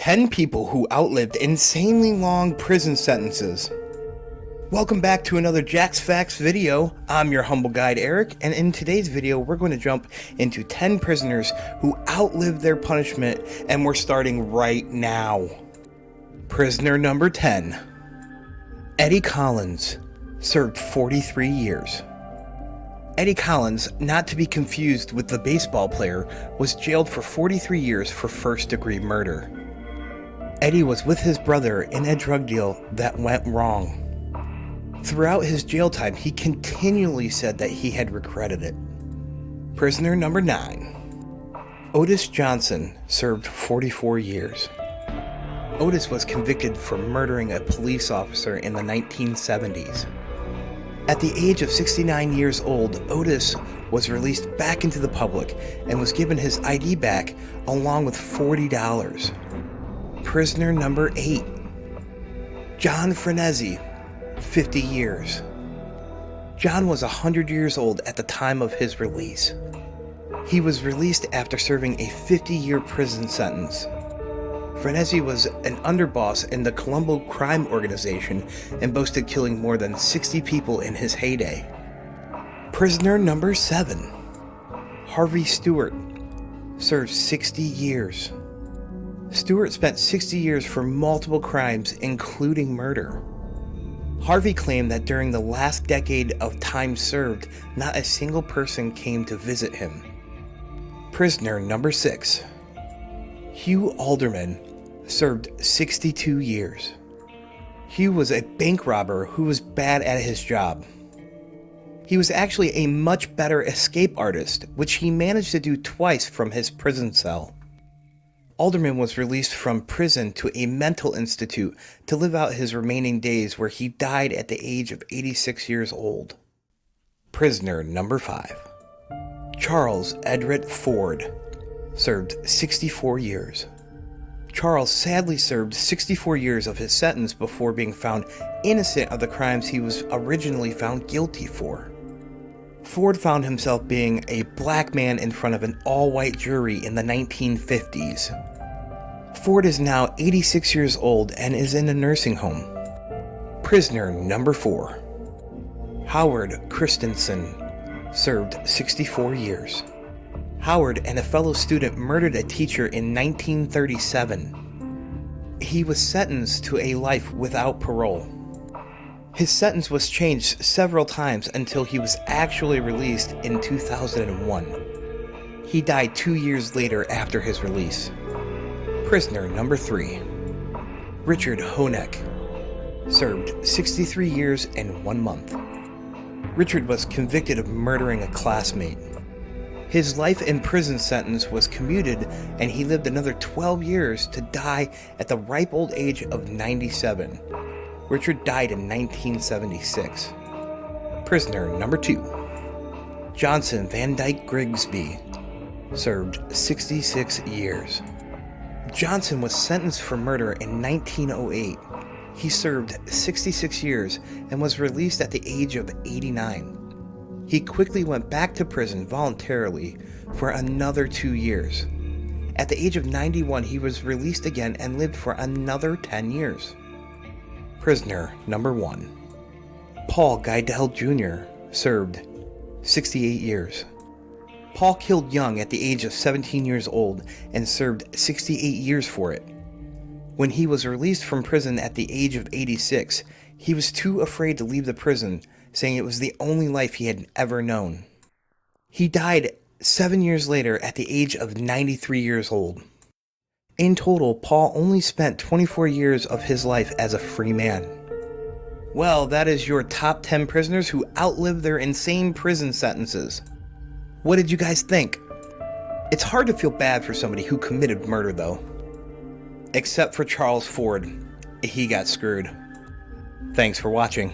10 people who outlived insanely long prison sentences. Welcome back to another Jack's Facts video. I'm your humble guide Eric, and in today's video we're going to jump into 10 prisoners who outlived their punishment, and we're starting right now. Prisoner number 10. Eddie Collins served 43 years. Eddie Collins, not to be confused with the baseball player, was jailed for 43 years for first-degree murder. Eddie was with his brother in a drug deal that went wrong. Throughout his jail time, he continually said that he had regretted it. Prisoner number 9. Otis Johnson served 44 years. Otis was convicted for murdering a police officer in the 1970s. At the age of 69 years old, Otis was released back into the public and was given his ID back along with $40. Prisoner number 8. John Frenesi, 50 years. John was 100 years old at the time of his release. He was released after serving a 50-year prison sentence. Frenesi was an underboss in the Colombo crime organization and boasted killing more than 60 people in his heyday. Prisoner number 7. Harvey Stewart served 60 years. Stewart spent 60 years for multiple crimes, including murder. Harvey claimed that during the last decade of time served, not a single person came to visit him. Prisoner number 6. Hugh Alderman served 62 years. Hugh was a bank robber who was bad at his job. He was actually a much better escape artist, which he managed to do twice from his prison cell. Alderman was released from prison to a mental institute to live out his remaining days, where he died at the age of 86 years old. Prisoner number 5. Charles Edred Ford served 64 years. Charles sadly served 64 years of his sentence before being found innocent of the crimes he was originally found guilty for. Ford found himself being a black man in front of an all-white jury in the 1950s. Ford is now 86 years old and is in a nursing home. Prisoner number 4. Howard Christensen served 64 years. Howard and a fellow student murdered a teacher in 1937. He was sentenced to a life without parole. His sentence was changed several times until he was actually released in 2001. He died 2 years later after his release. Prisoner number 3. Richard Honeck served 63 years and 1 month. Richard was convicted of murdering a classmate. His life in prison sentence was commuted, and he lived another 12 years to die at the ripe old age of 97. Richard died in 1976. Prisoner number 2. Johnson Van Dyke Grigsby served 66 years. Johnson was sentenced for murder in 1908. He served 66 years and was released at the age of 89. He quickly went back to prison voluntarily for another 2 years. At the age of 91, he was released again and lived for another 10 years. Prisoner number 1. Paul Guidel Jr. served 68 years. Paul killed young at the age of 17 years old and served 68 years for it. When he was released from prison at the age of 86, he was too afraid to leave the prison, saying it was the only life he had ever known. He died 7 years later at the age of 93 years old. In total, Paul only spent 24 years of his life as a free man. Well, that is your top 10 prisoners who outlived their insane prison sentences. What did you guys think? It's hard to feel bad for somebody who committed murder, though. Except for Charles Ford. He got screwed. Thanks for watching.